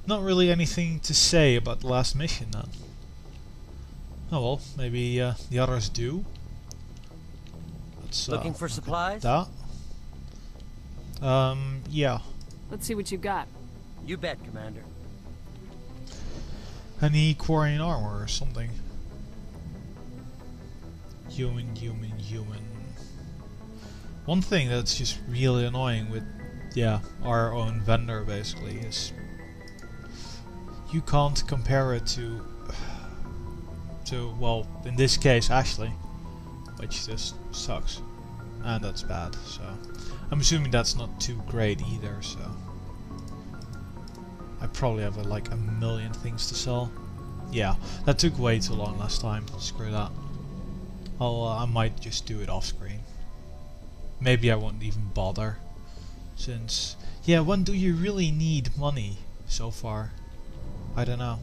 Not really anything to say about the last mission then. Oh well, maybe the others do. Let's Looking for supplies? that. Yeah. Let's see what you got. You bet, Commander. Any Quarian armor or something. Human. One thing that's just really annoying with, yeah, our own vendor basically is you can't compare it to, well, in this case Ashley, which just sucks, and that's bad. So I'm assuming that's not too great either. So I probably have like a million things to sell. Yeah, that took way too long last time. Screw that. I might just do it off screen. Maybe I won't even bother, since, yeah, when do you really need money so far? I don't know.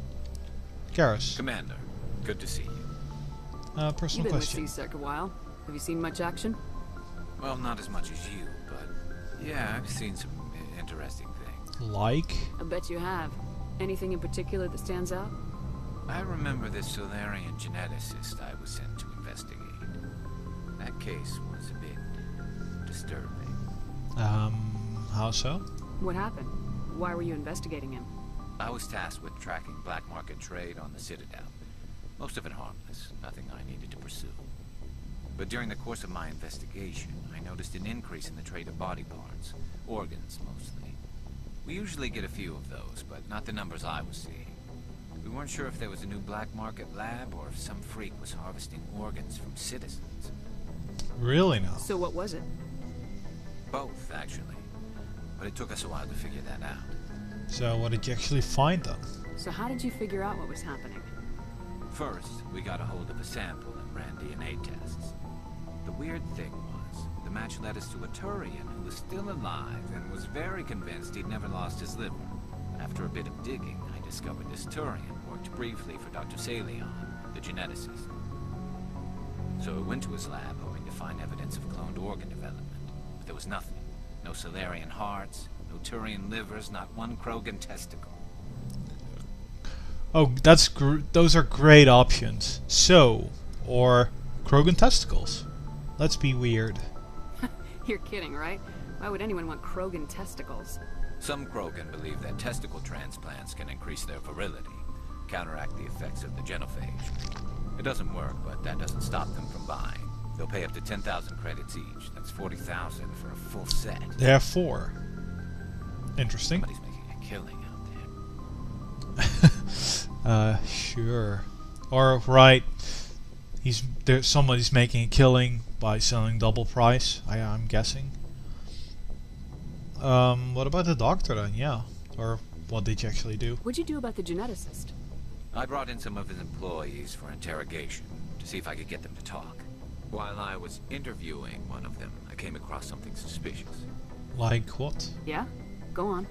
Garrus. Commander, good to see you. Personal You've been with question. CSEC a while. Have you seen much action? Well, not as much as you, but yeah, I've seen some interesting things. Like? I bet you have. Anything in particular that stands out? I remember this Solarian geneticist I was sent to investigate. That case was a bit disturbing. How so? What happened? Why were you investigating him? I was tasked with tracking black market trade on the Citadel. Most of it harmless, nothing I needed to pursue. But during the course of my investigation, I noticed an increase in the trade of body parts, organs mostly. We usually get a few of those, but not the numbers I was seeing. We weren't sure if there was a new black market lab or if some freak was harvesting organs from citizens. Really now? So what was it? Both, actually. But it took us a while to figure that out. So what did you actually find then? So how did you figure out what was happening? First, we got a hold of a sample and ran DNA tests. The weird thing was, the match led us to a Turian who was still alive and was very convinced he'd never lost his liver. After a bit of digging, I discovered this Turian worked briefly for Dr. Salion, the geneticist. So I went to his lab hoping to find evidence of cloned organ development. But there was nothing. No Solarian hearts, no Turian livers, not one Krogan testicle. Oh, those are great options. So, or Krogan testicles. Let's be weird. You're kidding, right? Why would anyone want Krogan testicles? Some Krogan believe that testicle transplants can increase their virility, counteract the effects of the genophage. It doesn't work, but that doesn't stop them from buying. They'll pay up to 10,000 credits each. That's 40,000 for a full set. Therefore, interesting. Somebody's making a killing out there. Sure. Or right, somebody's making a killing by selling double price. I'm guessing. What about the doctor then? Yeah. Or what did you actually do? What'd you do about the geneticist? I brought in some of his employees for interrogation to see if I could get them to talk. While I was interviewing one of them, I came across something suspicious. Like what? Yeah? Go on.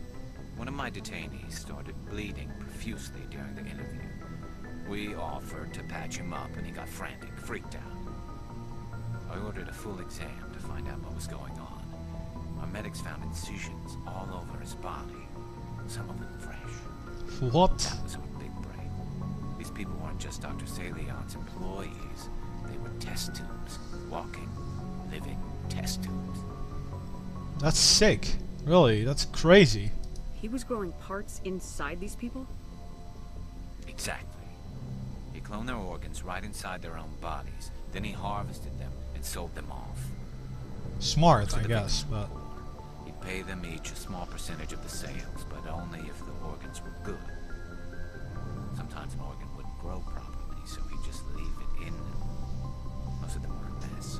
One of my detainees started bleeding profusely during the interview. We offered to patch him up and he got frantic, freaked out. I ordered a full exam to find out what was going on. Our medics found incisions all over his body, some of them fresh. What? That was our big break. These people weren't just Dr. Salion's employees. They were test tubes. Walking, living test tubes. That's sick. Really, that's crazy. He was growing parts inside these people? Exactly. He cloned their organs right inside their own bodies. Then he harvested them and sold them off. Smart, For I the guess, victims. but He'd pay them each a small percentage of the sales, but only if the organs were good. Sometimes an organ wouldn't grow properly, so he'd just leave it in them. Most of them were a mess,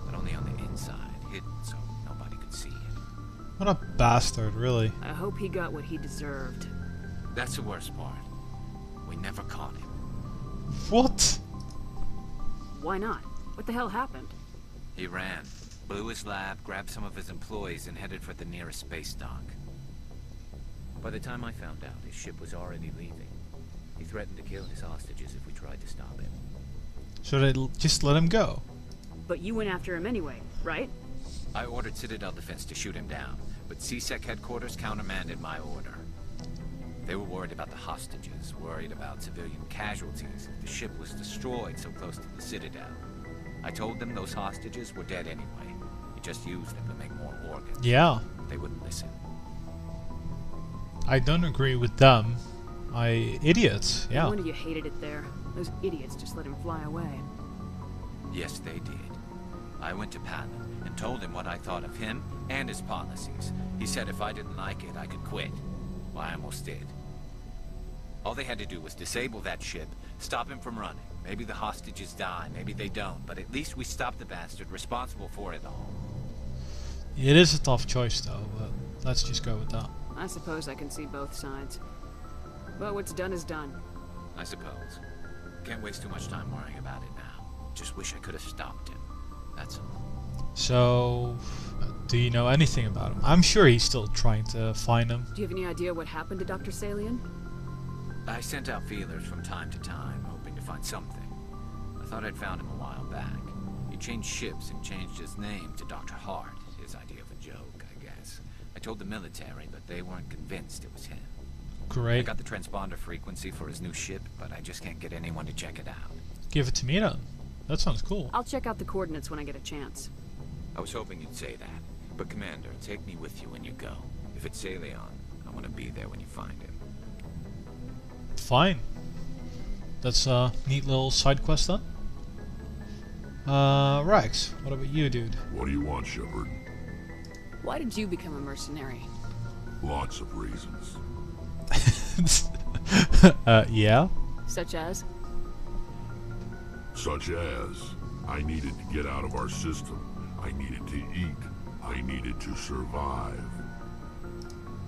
but only on the inside, hidden so nobody could see it. what a bastard, really. I hope he got what he deserved. That's the worst part. We never caught him. What? Why not? What the hell happened? He ran, blew his lab, grabbed some of his employees, and headed for the nearest space dock. By the time I found out, his ship was already leaving. He threatened to kill his hostages if we tried to stop him. So they just let him go? But you went after him anyway, right? I ordered Citadel Defense to shoot him down, but CSEC headquarters countermanded my order. They were worried about the hostages, worried about civilian casualties if the ship was destroyed so close to the Citadel. I told them those hostages were dead anyway. We just used them to make more organs. Yeah. They wouldn't listen. I don't agree with them. Idiots, No yeah. wonder you hated it there. Those idiots just let him fly away. Yes, they did. I went to Palin and told him what I thought of him and his policies. He said if I didn't like it, I could quit. Well, I almost did. All they had to do was disable that ship, stop him from running. Maybe the hostages die, maybe they don't, but at least we stopped the bastard responsible for it all. It is a tough choice though, but let's just go with that. I suppose I can see both sides. But what's done is done. I suppose. Can't waste too much time worrying about it now. Just wish I could have stopped him. That's all. So, do you know anything about him? I'm sure he's still trying to find him. Do you have any idea what happened to Dr. Salian? I sent out feelers from time to time, hoping to find something. I thought I'd found him a while back. He changed ships and changed his name to Dr. Hart. His idea of a joke, I guess. I told the military, but they weren't convinced it was him. I Great. got the transponder frequency for his new ship, but I just can't get anyone to check it out. Give it to me then. That sounds cool. I'll check out the coordinates when I get a chance. I was hoping you'd say that. But Commander, take me with you when you go. If it's Salion, I want to be there when you find him. Fine. That's a neat little side quest then. Rex, what about you, dude? What do you want, Shepard? Why did you become a mercenary? Lots of reasons. Yeah? Such as? Such as, I needed to get out of our system. I needed to eat. I needed to survive.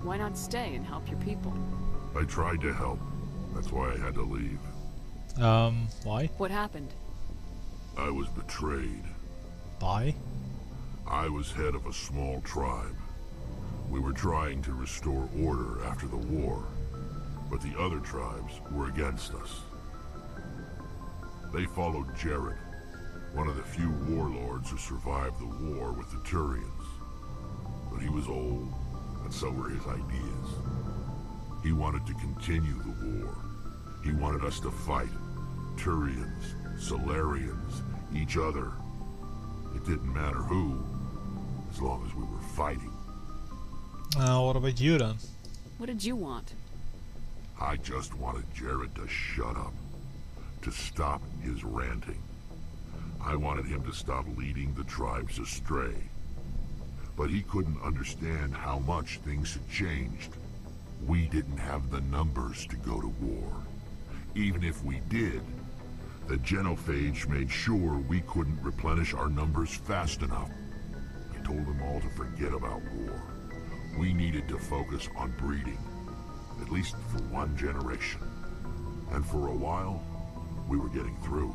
Why not stay and help your people? I tried to help. That's why I had to leave. Why? What happened? I was betrayed. By? I was head of a small tribe. We were trying to restore order after the war, but the other tribes were against us. They followed Jared, one of the few warlords who survived the war with the Turians. But he was old, and so were his ideas. He wanted to continue the war. He wanted us to fight. Turians, Solarians, each other. It didn't matter who, as long as we were fighting. What about you then? What did you want? I just wanted Jared to shut up, to stop his ranting. I wanted him to stop leading the tribes astray. But he couldn't understand how much things had changed. We didn't have the numbers to go to war. Even if we did, the genophage made sure we couldn't replenish our numbers fast enough. I told them all to forget about war. We needed to focus on breeding, at least for one generation. And for a while, we were getting through.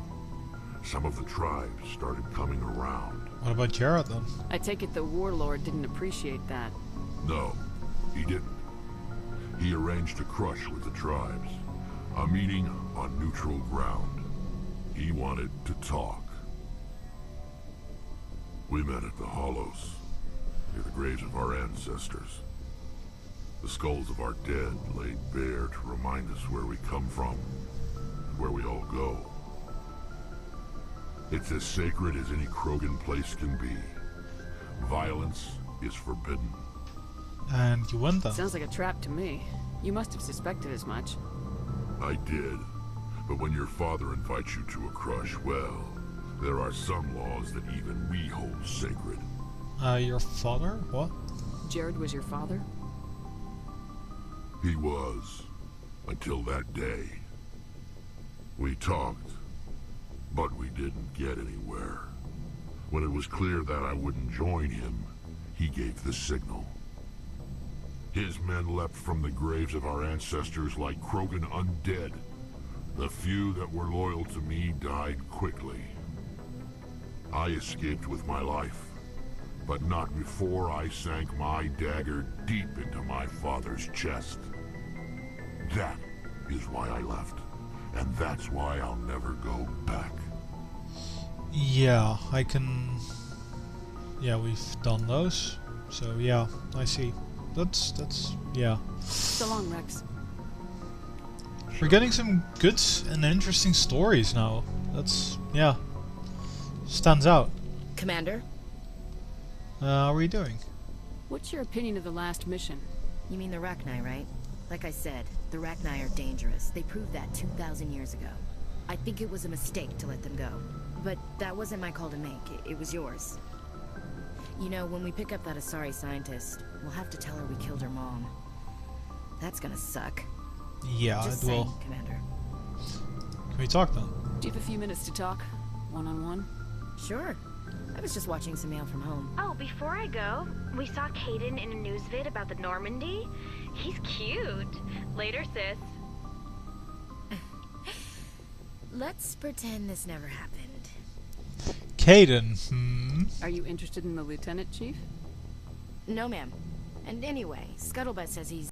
Some of the tribes started coming around. What about Jared then? I take it the warlord didn't appreciate that. No, he didn't. He arranged a crush with the tribes. A meeting on neutral ground. He wanted to talk. We met at the Hollows, near the graves of our ancestors. The skulls of our dead laid bare to remind us where we come from, and where we all go. It's as sacred as any Krogan place can be. Violence is forbidden. And you went then? Sounds like a trap to me. You must have suspected as much. I did. But when your father invites you to a crush, well, there are some laws that even we hold sacred. Your father? What? Jared was your father? He was, until that day. We talked, but we didn't get anywhere. When it was clear that I wouldn't join him, he gave the signal. His men leapt from the graves of our ancestors like Krogan undead. The few that were loyal to me died quickly. I escaped with my life, but not before I sank my dagger deep into my father's chest. That is why I left, and that's why I'll never go back. Yeah, I can... Yeah, we've done those. So yeah, I see. That's... yeah. So long, Rex. We're getting some good and interesting stories now. That's, yeah, stands out. Commander? How are you doing? What's your opinion of the last mission? You mean the Rachni, right? Like I said, the Rachni are dangerous. They proved that 2,000 years ago. I think it was a mistake to let them go. But that wasn't my call to make. It was yours. You know, when we pick up that Asari scientist, we'll have to tell her we killed her mom. That's gonna suck. Yeah, Just it will. saying, Commander. Can we talk then? Do you have a few minutes to talk? One-on-one? Sure. I was just watching some mail from home. Oh, before I go, we saw Caden in a news vid about the Normandy. He's cute. Later, sis. Let's pretend this never happened. Caden, Are you interested in the lieutenant, Chief? No, ma'am. And anyway, Scuttlebutt says he's